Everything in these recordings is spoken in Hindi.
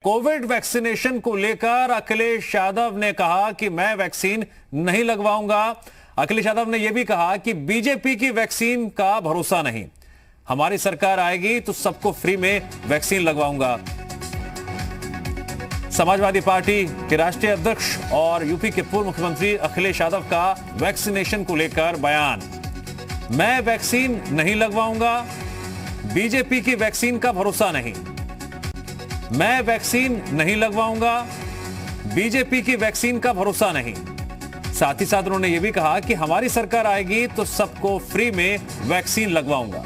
कोविड वैक्सीनेशन को लेकर अखिलेश यादव ने कहा कि मैं वैक्सीन नहीं लगवाऊंगा। अखिलेश यादव ने यह भी कहा कि बीजेपी की वैक्सीन का भरोसा नहीं, हमारी सरकार आएगी तो सबको फ्री में वैक्सीन लगवाऊंगा। समाजवादी पार्टी के राष्ट्रीय अध्यक्ष और यूपी के पूर्व मुख्यमंत्री अखिलेश यादव का वैक्सीनेशन को लेकर बयान, मैं वैक्सीन नहीं लगवाऊंगा, बीजेपी की वैक्सीन का भरोसा नहीं, मैं वैक्सीन नहीं लगवाऊंगा, बीजेपी की वैक्सीन का भरोसा नहीं। साथ ही साथ उन्होंने यह भी कहा कि हमारी सरकार आएगी तो सबको फ्री में वैक्सीन लगवाऊंगा।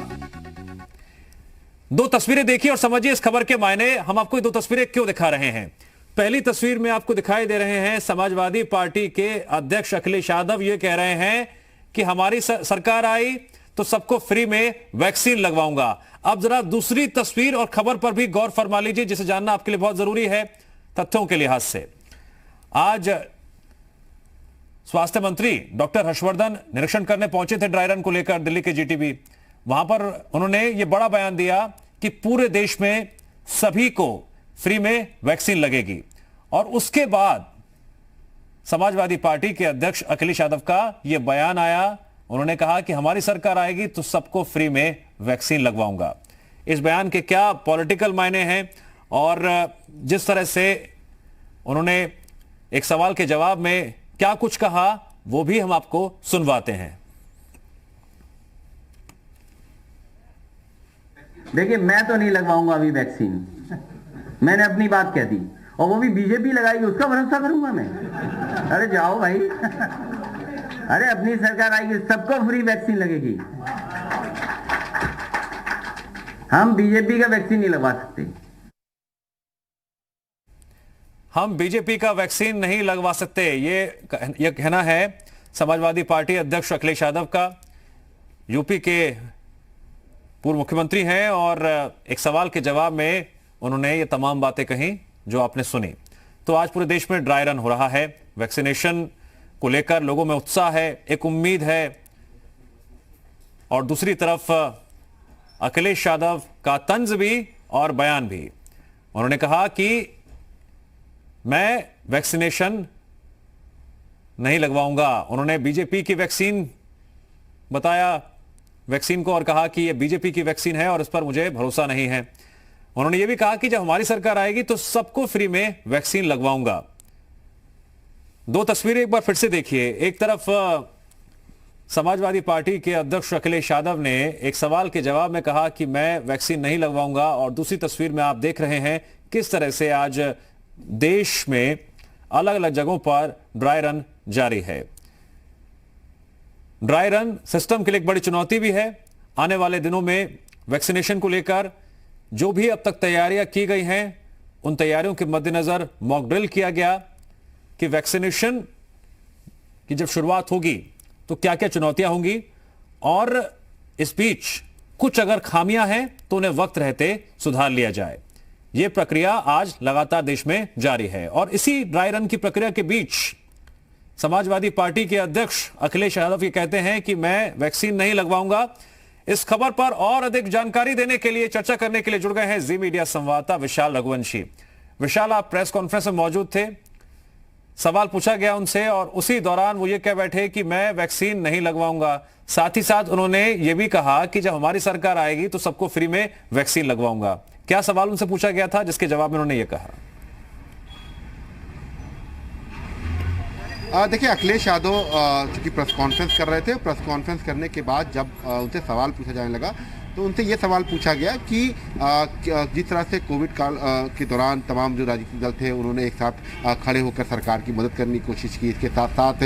दो तस्वीरें देखिए और समझिए इस खबर के मायने। हम आपको दो तस्वीरें क्यों दिखा रहे हैं। पहली तस्वीर में आपको दिखाई दे रहे हैं समाजवादी पार्टी के अध्यक्ष अखिलेश यादव ये कह रहे हैं कि हमारी सरकार आई तो सबको फ्री में वैक्सीन लगवाऊंगा। अब जरा दूसरी तस्वीर और खबर पर भी गौर फरमा लीजिए, जिसे जानना आपके लिए बहुत जरूरी है तथ्यों के लिहाज से। आज स्वास्थ्य मंत्री डॉक्टर हर्षवर्धन निरीक्षण करने पहुंचे थे ड्राई रन को लेकर दिल्ली के जीटीबी। वहां पर उन्होंने यह बड़ा बयान दिया कि पूरे देश में सभी को फ्री में वैक्सीन लगेगी। और उसके बाद समाजवादी पार्टी के अध्यक्ष अखिलेश यादव का यह बयान आया। उन्होंने कहा कि हमारी सरकार आएगी तो सबको फ्री में वैक्सीन लगवाऊंगा। इस बयान के क्या पॉलिटिकल मायने हैं और जिस तरह से उन्होंने एक सवाल के जवाब में क्या कुछ कहा वो भी हम आपको सुनवाते हैं। देखिए, मैं तो नहीं लगवाऊंगा अभी वैक्सीन, मैंने अपनी बात कह दी। और वो भी बीजेपी लगाएगी उसका भरोसा करूंगा मैं? अरे जाओ भाई अरे अपनी सरकार आएगी सबको फ्री वैक्सीन लगेगी। हम बीजेपी का वैक्सीन नहीं लगवा सकते। हम बीजेपी का वैक्सीन नहीं लगवा सकते, ये कहना है समाजवादी पार्टी अध्यक्ष अखिलेश यादव का। यूपी के पूर्व मुख्यमंत्री हैं और एक सवाल के जवाब में उन्होंने ये तमाम बातें कही जो आपने सुनी। तो आज पूरे देश में ड्राई रन हो रहा है। वैक्सीनेशन को लेकर लोगों में उत्साह है, एक उम्मीद है। और दूसरी तरफ अखिलेश यादव का तंज भी और बयान भी। उन्होंने कहा कि मैं वैक्सीनेशन नहीं लगवाऊंगा। उन्होंने बीजेपी की वैक्सीन बताया वैक्सीन को और कहा कि यह बीजेपी की वैक्सीन है और इस पर मुझे भरोसा नहीं है। उन्होंने यह भी कहा कि जब हमारी सरकार आएगी तो सबको फ्री में वैक्सीन लगवाऊंगा। दो तस्वीरें एक बार फिर से देखिए। एक तरफ समाजवादी पार्टी के अध्यक्ष अखिलेश यादव ने एक सवाल के जवाब में कहा कि मैं वैक्सीन नहीं लगवाऊंगा, और दूसरी तस्वीर में आप देख रहे हैं किस तरह से आज देश में अलग अलग जगहों पर ड्राई रन जारी है। ड्राई रन सिस्टम के लिए एक बड़ी चुनौती भी है। आने वाले दिनों में वैक्सीनेशन को लेकर जो भी अब तक तैयारियां की गई हैं उन तैयारियों के मद्देनजर मॉक ड्रिल किया गया कि वैक्सीनेशन की जब शुरुआत होगी तो क्या क्या चुनौतियां होंगी, और इस बीच कुछ अगर खामियां हैं तो उन्हें वक्त रहते सुधार लिया जाए। यह प्रक्रिया आज लगातार देश में जारी है। और इसी ड्राई रन की प्रक्रिया के बीच समाजवादी पार्टी के अध्यक्ष अखिलेश यादव ये कहते हैं कि मैं वैक्सीन नहीं लगवाऊंगा। इस खबर पर और अधिक जानकारी देने के लिए, चर्चा करने के लिए जुड़ गए हैं जी मीडिया संवाददाता विशाल रघुवंशी। विशाल, आप प्रेस कॉन्फ्रेंस में मौजूद थे, सवाल पूछा गया उनसे और उसी दौरान वो ये कह बैठे कि मैं वैक्सीन नहीं लगवाऊंगा। साथ ही साथ उन्होंने ये भी कहा कि जब हमारी सरकार आएगी तो सबको फ्री में वैक्सीन लगवाऊंगा। क्या सवाल उनसे पूछा गया था जिसके जवाब में उन्होंने ये कहा? देखिए, अखिलेश यादव चूंकि प्रेस कॉन्फ्रेंस कर रहे थे, प्रेस कॉन्फ्रेंस करने के बाद जब उनसे सवाल पूछा जाने लगा तो उनसे ये सवाल पूछा गया कि जिस तरह से कोविड काल के दौरान तमाम जो राजनीतिक दल थे उन्होंने एक साथ खड़े होकर सरकार की मदद करने की कोशिश की, इसके साथ साथ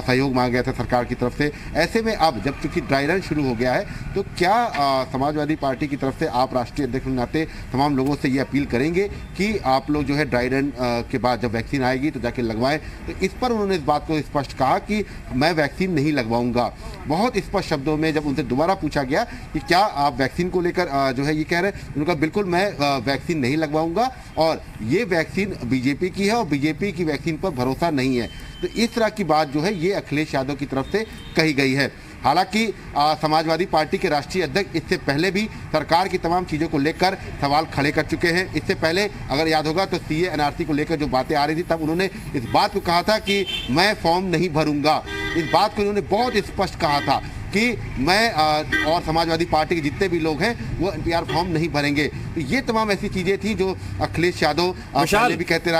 सहयोग मांगा गया था सरकार की तरफ से। ऐसे में अब जब चूँकि ड्राई रन शुरू हो गया है तो क्या समाजवादी पार्टी की तरफ से आप राष्ट्रीय अध्यक्ष के नाते तमाम लोगों से ये अपील करेंगे कि आप लोग जो है ड्राई रन के बाद जब वैक्सीन आएगी तो जाके लगवाएं? तो इस पर उन्होंने इस बात को स्पष्ट कहा कि मैं वैक्सीन नहीं लगवाऊंगा। बहुत स्पष्ट शब्दों में जब उनसे दोबारा पूछा गया कि क्या आप वैक्सीन को लेकर जो है ये कह रहे हैं, उनका बिल्कुल मैं वैक्सीन नहीं लगवाऊंगा और ये वैक्सीन बीजेपी की है और बीजेपी की वैक्सीन पर भरोसा नहीं है। तो इस तरह की बात जो है ये अखिलेश यादव की तरफ से कही गई है। हालांकि समाजवादी पार्टी के राष्ट्रीय अध्यक्ष इससे पहले भी सरकार की तमाम चीज़ों को लेकर सवाल खड़े कर चुके हैं। इससे पहले अगर याद होगा तो सीए एनआरसी को लेकर जो बातें आ रही थी तब उन्होंने इस बात को कहा था कि मैं फॉर्म नहीं भरूंगा। इस बात को उन्होंने बहुत स्पष्ट कहा था कि मैं और समाजवादी पार्टी के जितने भी लोग हैं वो एनपीआर फॉर्म नहीं भरेंगे। तो ये तमाम ऐसी चीजें थी जो अखिलेश यादव पहले भी कहते रहे।